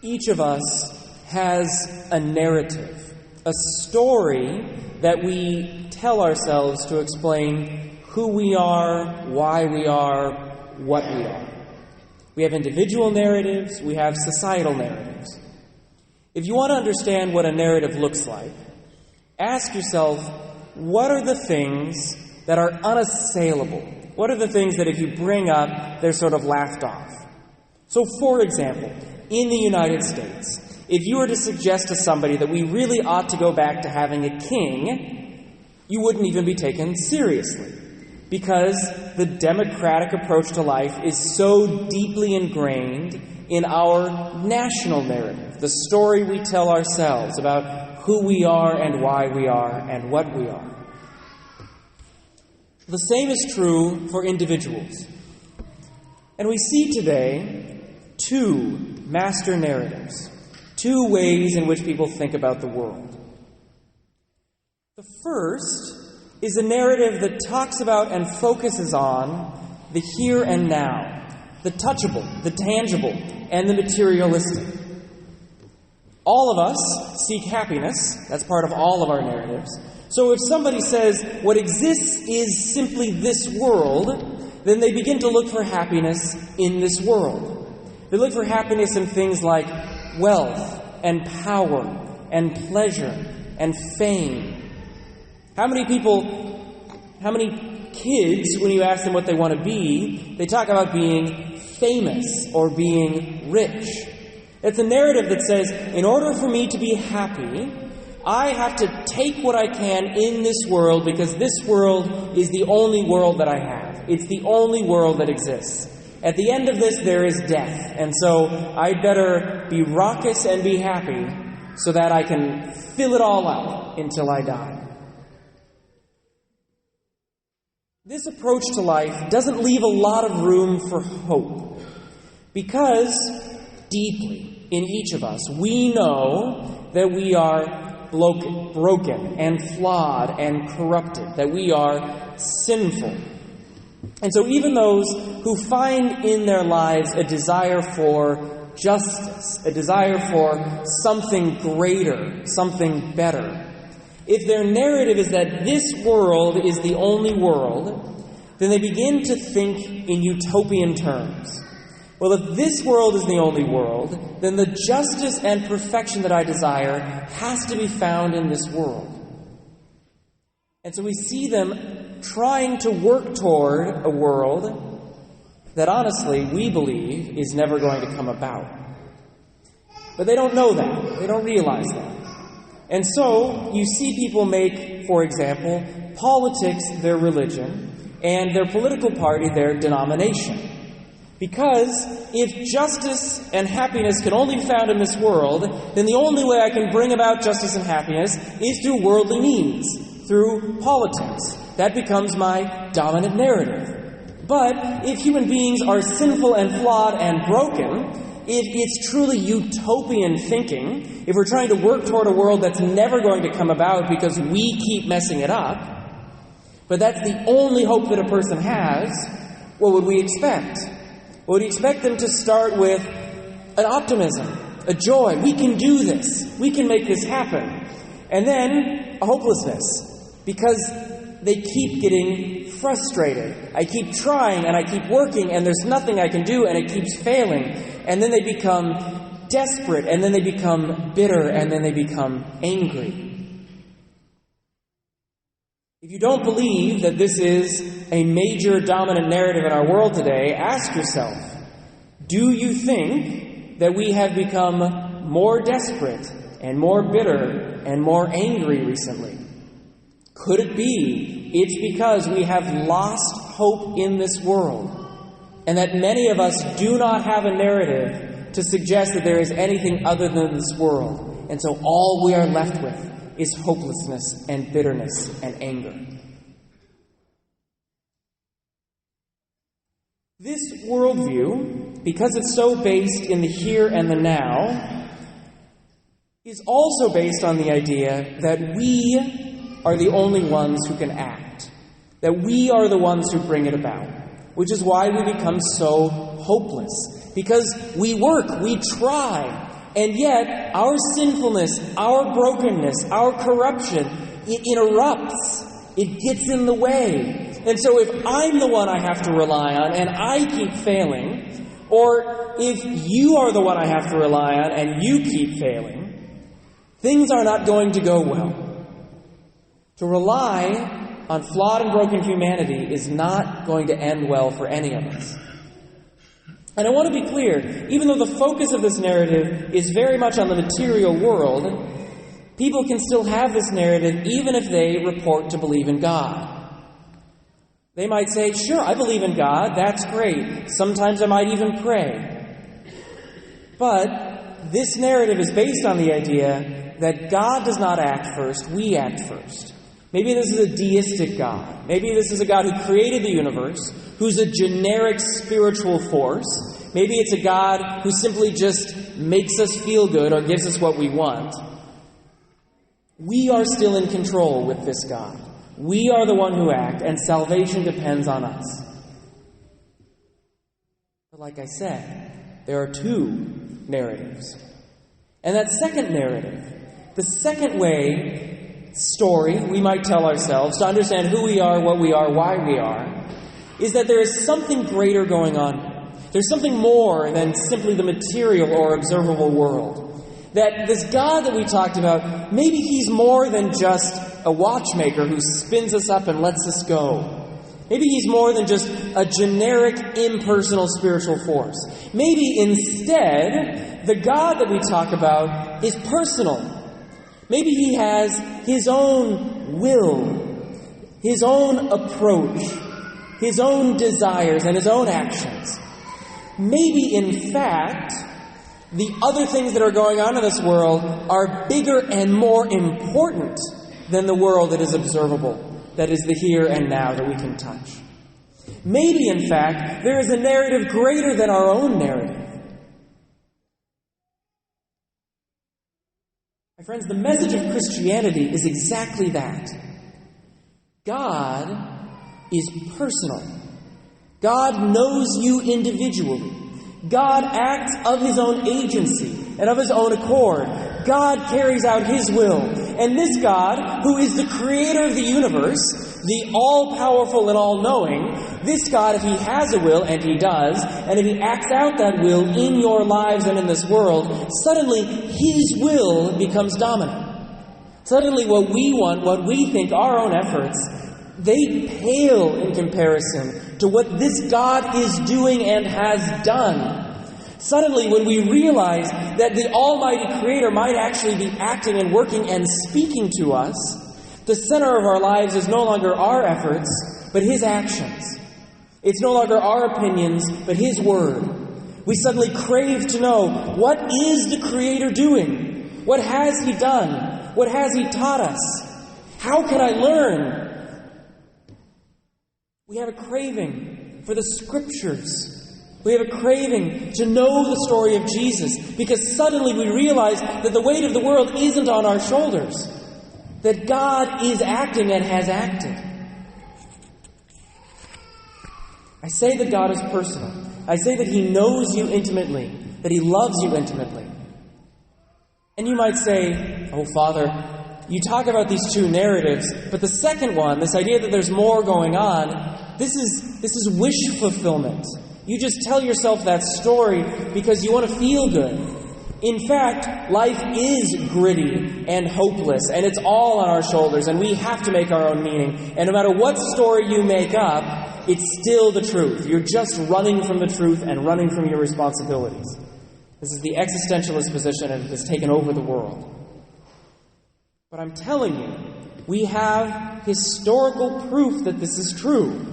Each of us has a narrative, a story that we tell ourselves to explain who we are, why we are, what we are. We have individual narratives, we have societal narratives. If you want to understand what a narrative looks like, ask yourself, what are the things that are unassailable? What are the things that if you bring up, they're sort of laughed off? So, for example, in the United States, if you were to suggest to somebody that we really ought to go back to having a king, you wouldn't even be taken seriously, because the democratic approach to life is so deeply ingrained in our national narrative, the story we tell ourselves about who we are and why we are and what we are. The same is true for individuals. And we see today two master narratives, two ways in which people think about the world. The first is a narrative that talks about and focuses on the here and now, the touchable, the tangible, and the materialistic. All of us seek happiness. That's part of all of our narratives. So if somebody says what exists is simply this world, then they begin to look for happiness in this world. They look for happiness in things like wealth and power and pleasure and fame. How many kids, when you ask them what they want to be, they talk about being famous or being rich? It's a narrative that says, in order for me to be happy, I have to take what I can in this world because this world is the only world that I have. It's the only world that exists. At the end of this, there is death. And so I'd better be raucous and be happy so that I can fill it all up until I die. This approach to life doesn't leave a lot of room for hope, because deeply in each of us, we know that we are broken and flawed and corrupted, that we are sinful. And so even those who find in their lives a desire for justice, a desire for something greater, something better, if their narrative is that this world is the only world, then they begin to think in utopian terms. Well, if this world is the only world, then the justice and perfection that I desire has to be found in this world. And so we see them trying to work toward a world that honestly we believe is never going to come about. But they don't know that. They don't realize that. And so you see people make, for example, politics their religion and their political party their denomination. Because if justice and happiness can only be found in this world, then the only way I can bring about justice and happiness is through worldly means, through politics. That becomes my dominant narrative. But if human beings are sinful and flawed and broken, if it's truly utopian thinking, if we're trying to work toward a world that's never going to come about because we keep messing it up, but that's the only hope that a person has, what would we expect? Would we expect them to start with an optimism, a joy? We can do this. We can make this happen. And then a hopelessness, because they keep getting frustrated. I keep trying and I keep working and there's nothing I can do and it keeps failing. And then they become desperate and then they become bitter and then they become angry. If you don't believe that this is a major dominant narrative in our world today, ask yourself, do you think that we have become more desperate and more bitter and more angry recently? Could it be it's because we have lost hope in this world, and that many of us do not have a narrative to suggest that there is anything other than this world, and so all we are left with is hopelessness and bitterness and anger? This worldview, because it's so based in the here and the now, is also based on the idea that we are the only ones who can act, that we are the ones who bring it about, which is why we become so hopeless. Because we work, we try, And yet, our sinfulness, our brokenness, our corruption, it interrupts. It gets in the way. And so if I'm the one I have to rely on and I keep failing, or if you are the one I have to rely on and you keep failing, things are not going to go well. To rely on flawed and broken humanity is not going to end well for any of us. And I want to be clear, even though the focus of this narrative is very much on the material world, people can still have this narrative even if they report to believe in God. They might say, sure, I believe in God, that's great. Sometimes I might even pray. But this narrative is based on the idea that God does not act first, we act first. Maybe this is a deistic God. Maybe this is a God who created the universe, who's a generic spiritual force. Maybe it's a God who simply just makes us feel good or gives us what we want. We are still in control with this God. We are the one who act, and salvation depends on us. But like I said, there are two narratives. And that second narrative, the second story we might tell ourselves to understand who we are, what we are, why we are, is that there is something greater going on. There's something more than simply the material or observable world. That this God that we talked about, maybe he's more than just a watchmaker who spins us up and lets us go. Maybe he's more than just a generic, impersonal spiritual force. Maybe instead, the God that we talk about is personal. Maybe he has his own will, his own approach, his own desires, and his own actions. Maybe, in fact, the other things that are going on in this world are bigger and more important than the world that is observable, that is the here and now that we can touch. Maybe, in fact, there is a narrative greater than our own narrative. My friends, the message of Christianity is exactly that. God is personal. God knows you individually. God acts of his own agency and of his own accord. God carries out his will. And this God, who is the creator of the universe, the all-powerful and all-knowing, this God, if he has a will, and he does, and if he acts out that will in your lives and in this world, suddenly his will becomes dominant. Suddenly what we want, what we think, our own efforts, they pale in comparison to what this God is doing and has done. Suddenly, when we realize that the Almighty Creator might actually be acting and working and speaking to us, the center of our lives is no longer our efforts, but his actions. It's no longer our opinions, but his word. We suddenly crave to know, what is the Creator doing? What has he done? What has he taught us? How can I learn? We have a craving for the Scriptures. We have a craving to know the story of Jesus, because suddenly we realize that the weight of the world isn't on our shoulders, that God is acting and has acted. I say that God is personal. I say that he knows you intimately, that he loves you intimately. And you might say, oh, Father, you talk about these two narratives, but the second one, this idea that there's more going on, this is wish fulfillment. You just tell yourself that story because you want to feel good. In fact, life is gritty and hopeless, and it's all on our shoulders, and we have to make our own meaning. And no matter what story you make up, it's still the truth. You're just running from the truth and running from your responsibilities. This is the existentialist position, and it has taken over the world. But I'm telling you, we have historical proof that this is true.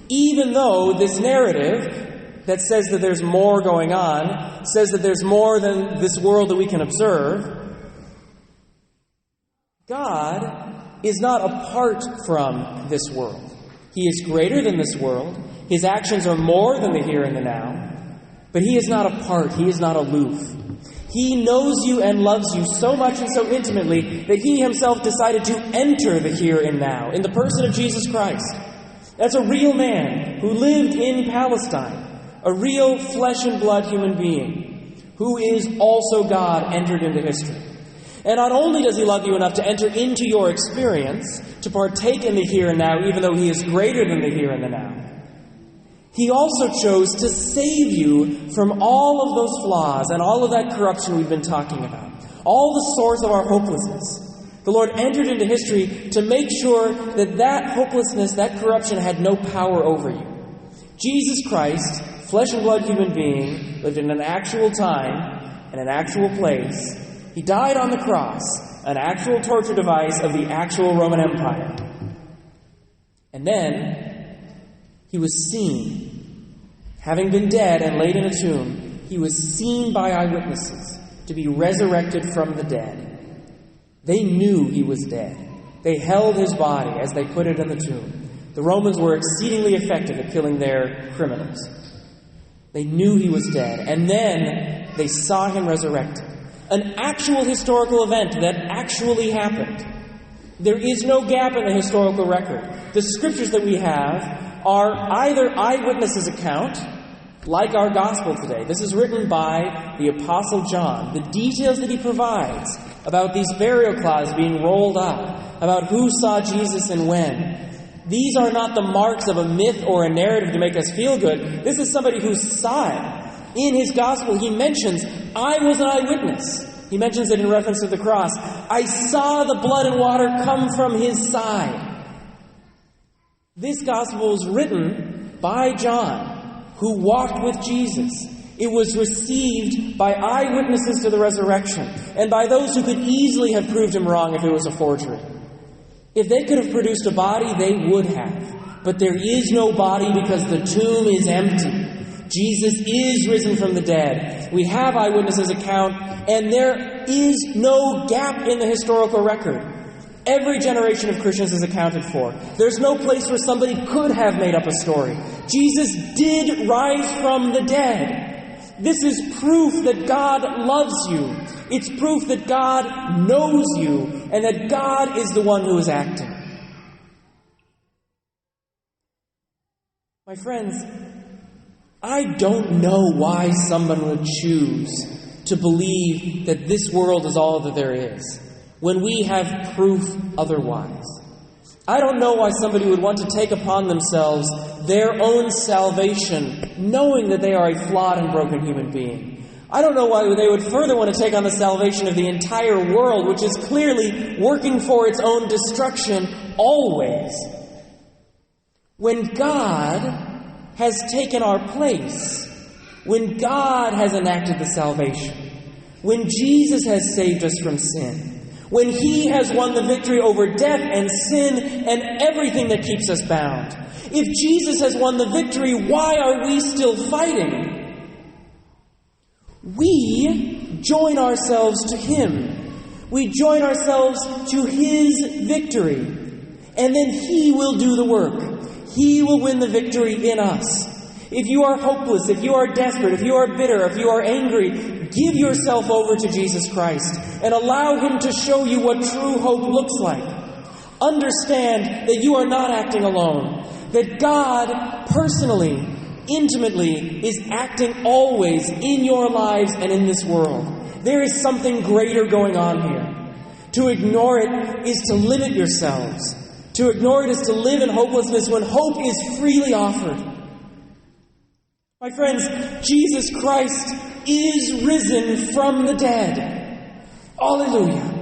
Even though this narrative that says that there's more going on, says that there's more than this world that we can observe, God is not apart from this world. He is greater than this world. His actions are more than the here and the now. But he is not apart. He is not aloof. He knows you and loves you so much and so intimately that he himself decided to enter the here and now in the person of Jesus Christ. That's a real man who lived in Palestine, a real flesh and blood human being, who is also God, entered into history. And not only does he love you enough to enter into your experience, to partake in the here and now, even though he is greater than the here and the now, he also chose to save you from all of those flaws and all of that corruption we've been talking about, all the source of our hopelessness. The Lord entered into history to make sure that that hopelessness, that corruption had no power over you. Jesus Christ, flesh and blood human being, lived in an actual time and an actual place. He died on the cross, an actual torture device of the actual Roman Empire. And then he was seen. Having been dead and laid in a tomb, he was seen by eyewitnesses to be resurrected from the dead. They knew he was dead. They held his body as they put it in the tomb. The Romans were exceedingly effective at killing their criminals. They knew he was dead. And then they saw him resurrected. An actual historical event that actually happened. There is no gap in the historical record. The scriptures that we have are either eyewitnesses' account, like our gospel today. This is written by the Apostle John. The details that he provides about these burial cloths being rolled up, about who saw Jesus and when. These are not the marks of a myth or a narrative to make us feel good. This is somebody who saw it. In his gospel, he mentions, I was an eyewitness. He mentions it in reference to the cross. I saw the blood and water come from his side. This gospel was written by John, who walked with Jesus. It was received by eyewitnesses to the resurrection, and by those who could easily have proved him wrong if it was a forgery. If they could have produced a body, they would have. But there is no body because the tomb is empty. Jesus is risen from the dead. We have eyewitnesses' account, and there is no gap in the historical record. Every generation of Christians is accounted for. There's no place where somebody could have made up a story. Jesus did rise from the dead. This is proof that God loves you. It's proof that God knows you and that God is the one who is acting. My friends, I don't know why someone would choose to believe that this world is all that there is, when we have proof otherwise. I don't know why somebody would want to take upon themselves their own salvation, knowing that they are a flawed and broken human being. I don't know why they would further want to take on the salvation of the entire world, which is clearly working for its own destruction always. When God has taken our place, when God has enacted the salvation, when Jesus has saved us from sin, when He has won the victory over death and sin and everything that keeps us bound. If Jesus has won the victory, why are we still fighting? We join ourselves to Him. We join ourselves to His victory. And then He will do the work. He will win the victory in us. If you are hopeless, if you are desperate, if you are bitter, if you are angry, give yourself over to Jesus Christ and allow Him to show you what true hope looks like. Understand that you are not acting alone, that God personally, intimately, is acting always in your lives and in this world. There is something greater going on here. To ignore it is to limit yourselves. To ignore it is to live in hopelessness when hope is freely offered. My friends, Jesus Christ is risen from the dead. Alleluia.